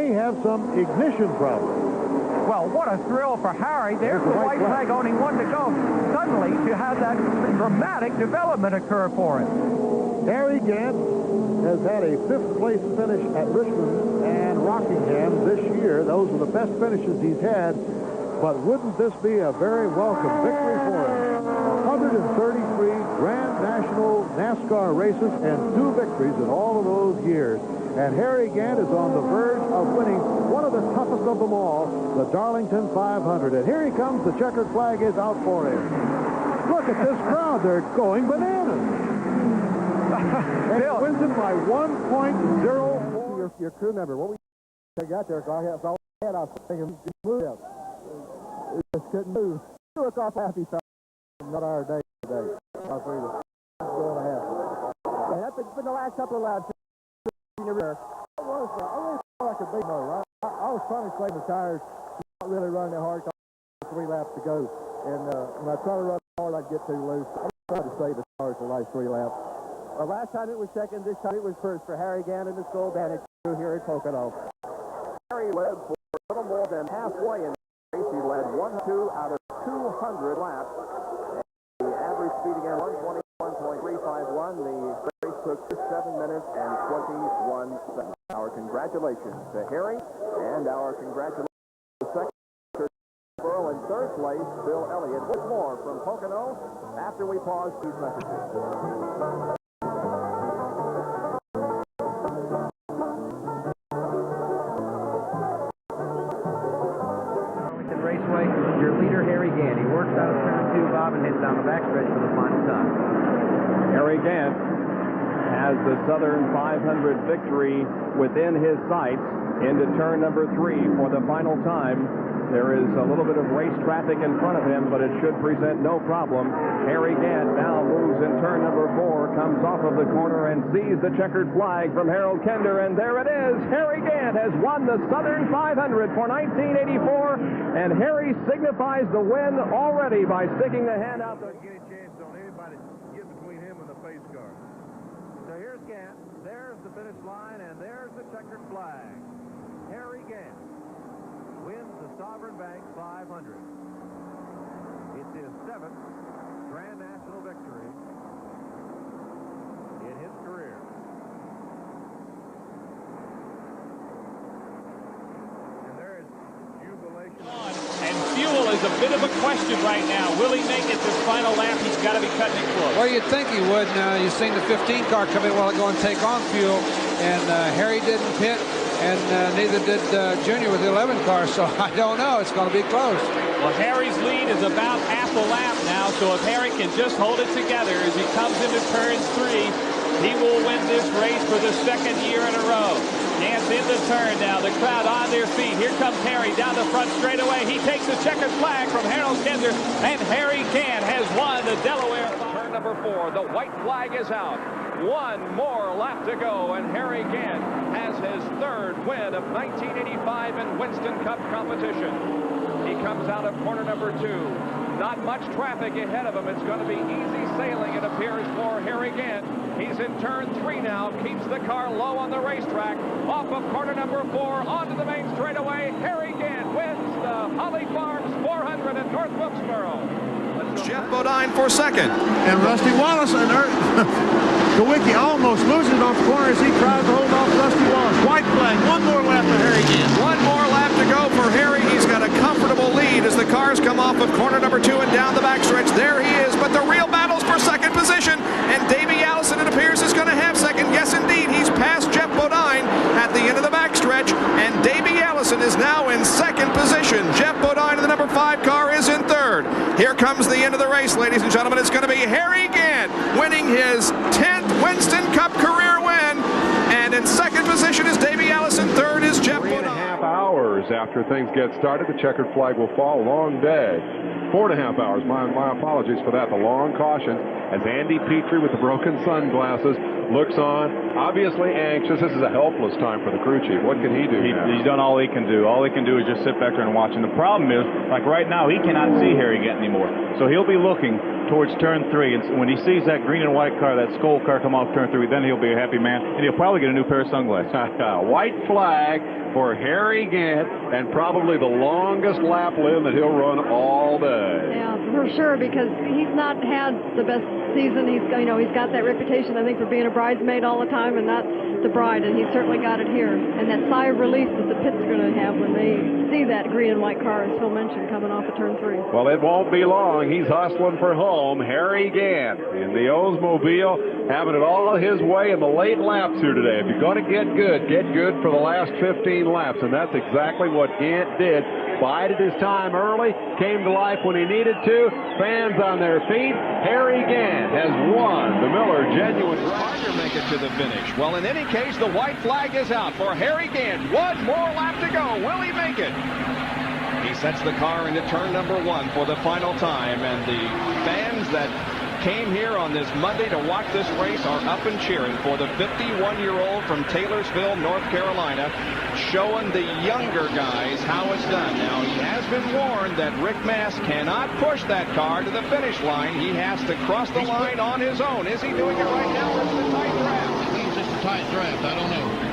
may have some ignition problems. Well, what a thrill for Harry. There's the white flag, only one to go. Suddenly, to have that dramatic development occur for him. Harry Gant has had a 5th place finish at Richmond and Rockingham this year. Those are the best finishes he's had. But wouldn't this be a very welcome victory for him? 133 Grand National NASCAR races and 2 victories in all of those years. And Harry Gant is on the verge of winning one of the toughest of them all, the Darlington 500. And here he comes. The checkered flag is out for him. Look at this crowd. They're going bananas. And he wins it by 1.04. Your crew member, what we got there, Clark? That's all I had. I was thinking, move him. He just couldn't move. He looked off happy. Not our day today. That's been the last couple of laps. I really felt like a big motor. I was trying to claim the tires, not really running that hard. 3 laps to go, and when I try to run hard, I get too loose. I'm trying to save the tires the last 3 laps. Last time it was second, this time it was first for Harry Gant and the Skull Bandit crew here at Pocono. Harry led for a little more than halfway in the race. He led 102 out of 200 laps. And the average speed again, 121.351. The race took 7 minutes and 21 seconds. Our congratulations to Harry, and our congratulations to second Burl in 3rd place, Bill Elliott. With more from Pocono after we pause these messages. Raceway, your leader, Harry Gant. He works out of turn 2, Bob, and heads down the backstretch for the final time. Harry Gant has the Southern 500 victory within his sights into turn number 3 for the final time. There is a little bit of race traffic in front of him, but it should present no problem. Harry Gant now moves in turn number 4, comes off of the corner and sees the checkered flag from Harold Kender, and there it is. Harry Gant has won the Southern 500 for 1984, and Harry signifies the win already by sticking the hand out. Get a chance on anybody to get between him and the pace car. So here's Gant. There's the finish line, and there's the checkered flag. Harry Gant wins the Sovereign Bank 500. It's his 7th Grand National victory in his career. And there is jubilation. And fuel is a bit of a question right now. Will he make it this final lap? He's got to be cutting it close. Well, you'd think he would. Now, you've seen the 15 car come in a while ago and take on fuel, and Harry didn't pit. And neither did Junior with the 11 car, so I don't know. It's going to be close. Well, Harry's lead is about half a lap now, so if Harry can just hold it together as he comes into turn 3, he will win this race for the 2nd year in a row. Gant's in the turn now. The crowd on their feet. Here comes Harry down the front straightaway. He takes the checkered flag from Harold Kender, and Harry Gant has won the Delaware. Turn number 4. The white flag is out. 1 more lap to go, and Harry Gant has his 3rd win of 1985 in Winston Cup competition. He comes out of corner number 2. Not much traffic ahead of him. It's going to be easy sailing, it appears, for Harry Gant. He's in turn 3 now, keeps the car low on the racetrack. Off of corner number 4, onto the main straightaway. Harry Gant wins the Holly Farms 400 in North Wilkesboro. Jeff Bodine for 2nd. And Rusty Wallace and Kowicki almost loses off the corner as he tries to hold off Rusty Wallace. White flag. 1 more lap for Harry Gant. 1 more lap to go for Harry. He's got a comfortable lead as the cars come off of corner number 2 and down the backstretch. There he is, but the real battle's for 2nd position. And Davey Allison, it appears, is going to have 2nd. Yes, indeed. He's passed Jeff Bodine at the end of the backstretch, and Davey Allison is now in 2nd position. Jeff Bodine in the number 5 car is in 3rd. Here comes the end of the race, ladies and gentlemen. It's going to be Harry Gant winning his 10th Winston Cup career win. And in 2nd position is Davey Allison. 3rd is Jeff Bodine. 3.5 hours after things get started, the checkered flag will fall. Long day. 4.5 hours. My apologies for that. The long caution as Andy Petrie with the broken sunglasses looks on, obviously anxious. This is a helpless time for the crew chief. What can he do now? He's done all he can do. All he can do is just sit back there and watch. And the problem is, like right now, he cannot see Harry Gant anymore. So he'll be looking towards turn 3. And when he sees that green and white car, that Skull car come off turn 3, then he'll be a happy man. And he'll probably get a new pair of sunglasses. White flag for Harry Gant, and probably the longest lap limb that he'll run all day. Yeah, for sure, because he's not had the best season. He's got that reputation, I think, for being a bridesmaid all the time and not the bride, and he certainly got it here. And that sigh of relief that the pits are going to have when they see that green and white car, as Phil mentioned, coming off of turn 3. Well, it won't be long. He's hustling for home. Harry Gant in the Oldsmobile, having it all his way in the late laps here today. If you're going to get good for the last 15 laps, and that's exactly what Gant did. Bided his time early, came to life when he needed to. Fans on their feet. Harry Gant has won the Miller Genuine Driver make it to the finish. Well, in any case, the white flag is out for Harry Gant. One more lap to go. Will he make it? He sets the car into turn number 1 for the final time, and the fans that came here on this Monday to watch this race are up and cheering for the 51-year-old from Taylorsville, North Carolina, showing the younger guys how it's done. Now, he has been warned that Rick Mast cannot push that car to the finish line. He has to cross the line on his own. Is he doing it right now, or is it a tight draft? I think it's just a tight draft. I don't know.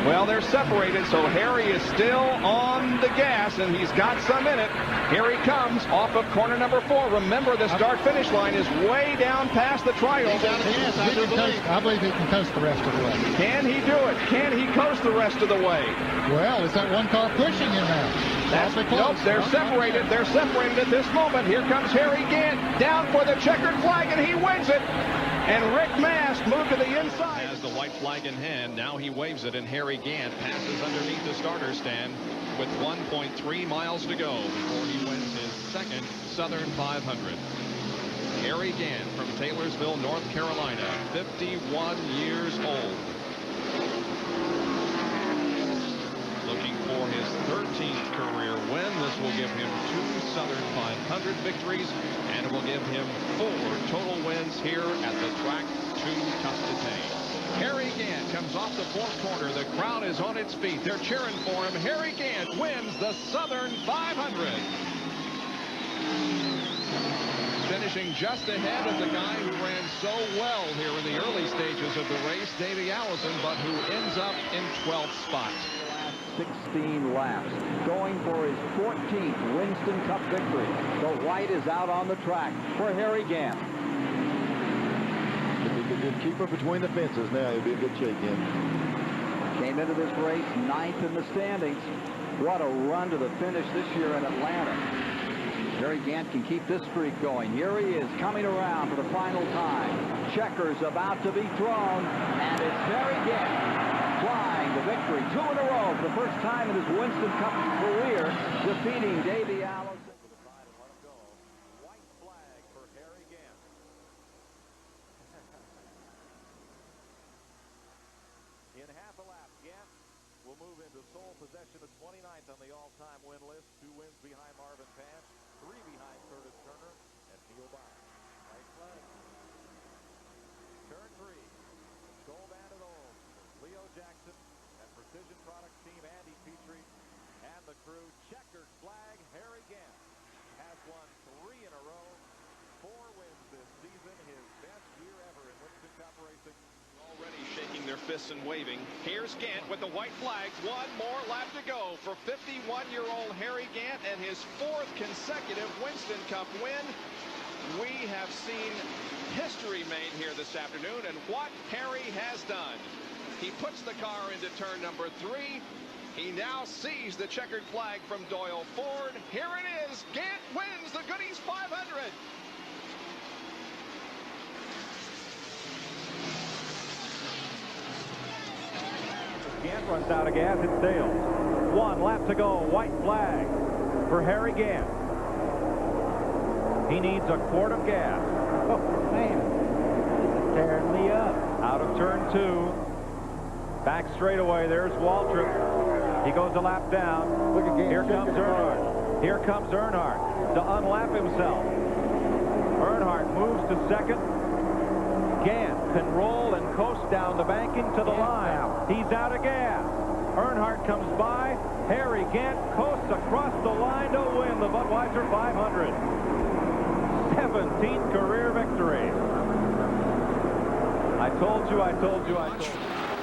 Well, they're separated, so Harry is still on the gas, and he's got some in it. Here he comes off of corner number 4. Remember, the start-finish line is way down past the triangle. Yes, I believe he can coast the rest of the way. Can he do it? Can he coast the rest of the way? Well, is that one car pushing him now? Nope, they're separated. They're separated at this moment. Here comes Harry Gant down for the checkered flag, and he wins it. And Rick Mast moved to the inside. Has the white flag in hand. Now he waves it, and Harry Gant passes underneath the starter stand with 1.3 miles to go before he wins his second Southern 500. Harry Gant from Taylorsville, North Carolina, 51 years old. Looking for his 13th career win. This will give him 2 Southern 500 victories, and it will give him 4 total wins here at the track too tough to tame. Harry Gant comes off the 4th corner. The crowd is on its feet. They're cheering for him. Harry Gant wins the Southern 500. Finishing just ahead of the guy who ran so well here in the early stages of the race, Davey Allison, but who ends up in 12th spot. 16 laps, going for his 14th Winston Cup victory. The white is out on the track for Harry Gant. If he could just keep her between the fences now, he'll be in good shape again. Came into this race 9th in the standings. What a run to the finish this year in Atlanta. Harry Gant can keep this streak going. Here he is coming around for the final time. Checkers about to be thrown, and it's Harry Gant flying to victory 2 in a row for the first time in his Winston Cup career, defeating Davey Allison. White flag for Harry Gant. In half a lap, Gant will move into sole possession of 29th on the all-time win list. 2 wins behind Marvin Pass, 3 behind Curtis Turner and Neil Bond. White flag. Turn 3. Goal banded old. Leo Jackson and Precision Products team Andy Petrie and the crew. Checkered flag. Harry Gant has won 3 in a row. 4 wins this season. His best year ever in Winston Cup racing. Already shaking their fists and waving. Here's Gant with the white flag. 1 more lap to go for 51-year-old Harry Gant and his 4th consecutive Winston Cup win. We have seen history made here this afternoon, and what Harry has done. He puts the car into turn number 3. He now sees the checkered flag from Doyle Ford. Here it is. Gant wins the Goodies 500. Gant runs out of gas. It's Dale. 1 lap to go. White flag for Harry Gant. He needs a quart of gas. Oh, man. This is tearing me up. Out of turn 2. Back straightaway. There's Waltrip. He goes a lap down. Look again. Here comes Earnhardt. Here comes Earnhardt to unlap himself. Earnhardt moves to second. Gant can roll and coast down the bank into the line. He's out of gas. Earnhardt comes by. Harry Gant coasts across the line to win the Budweiser 500. 17th career victory. I told you.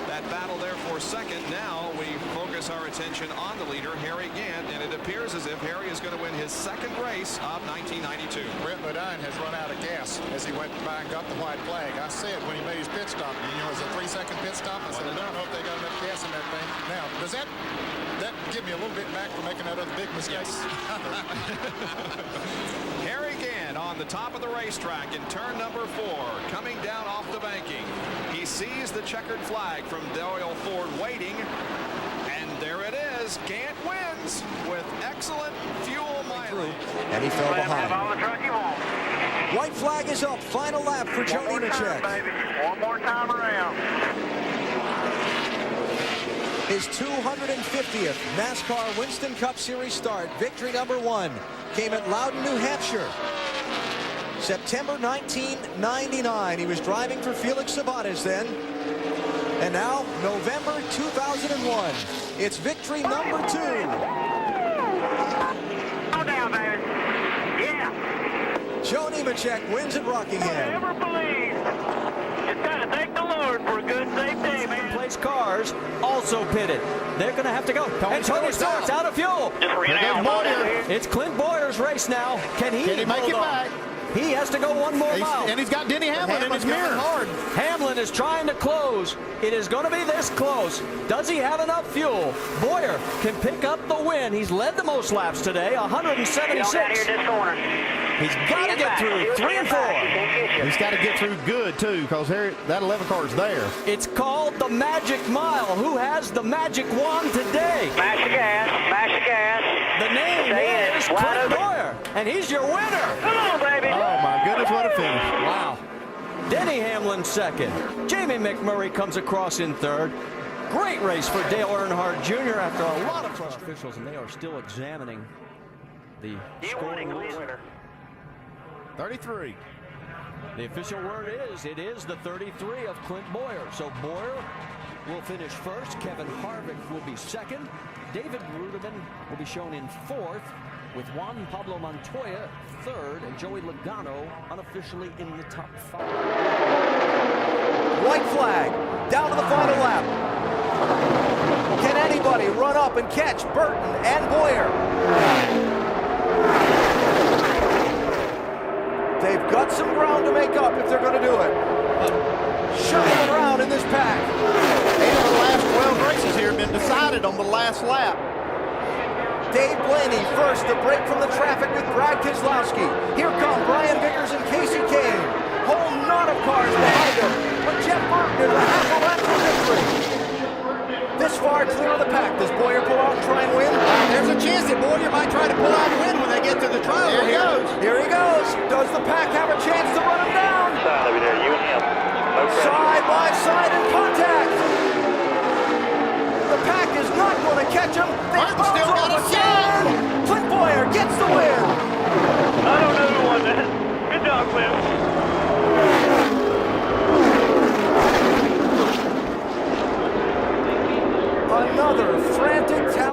That battle there for for second. Now we focus our attention on the leader, Harry Gant, and it appears as if Harry is going to win his second race of 1992. Brent Ledine has run out of gas as he went by and got the white flag. I said when he made his pit stop, you know, it was a 3-second pit stop. I said, I don't know if they got enough gas in that thing. Now, does that give me a little bit back for making that other big mistake? Yes. Harry Gant on the top of the racetrack in turn number 4, coming down off the banking. He sees the checkered flag from Doyle Ford waiting, and there it is. Gant wins with excellent fuel mileage. And he fell behind. White flag is up. Final lap for Joe Nemechek. One more time around. His 250th NASCAR Winston Cup Series start. Victory number 1 came at Loudon, New Hampshire. September 1999. He was driving for Felix Sabates then. And now, November 2001. It's victory number 2. Go down, baby. Yeah. Joe Nemechek wins at Rockingham. Never believe. Just gotta thank the Lord for a good, safe day, man. Place cars also pitted. They're going to have to go. And Tony Stewart's out of fuel. It's Clint Boyer's race now. Can he make it back? He has to go one more mile. And he's got Denny Hamlin in his mirror. Hamlin is trying to close. It is going to be this close. Does he have enough fuel? Boyer can pick up the win. He's led the most laps today, 176. He's got to get through 3 and 4. He's got to get through good, too, because that 11 car is there. It's called the Magic Mile. Who has the magic wand today? Mash the gas. Mash the gas. The name is Clint Boyer, and he's your winner. Come on, baby. Oh, my goodness, what a finish. Wow. Denny Hamlin second. Jamie McMurray comes across in third. Great race for Dale Earnhardt Jr. after a lot of officials, and they are still examining the scoring rules. 33. The official word is, it is the 33 of Clint Boyer. So Boyer will finish first. Kevin Harvick will be second. David Ruderman will be shown in fourth, with Juan Pablo Montoya third, and Joey Logano unofficially in the top 5. White flag. Down to the final lap. Can anybody run up and catch Burton and Boyer? They've got some ground to make up if they're going to do it. Shuffling around in this pack. 8 of the last 12 races here have been decided on the last lap. Dave Blaney first to break from the traffic with Brad Keselowski. Here come Brian Vickers and Casey Kane. Whole knot of cars behind them. But Jeff Burton is a half a lap for victory. This far clear of the pack, does Boyer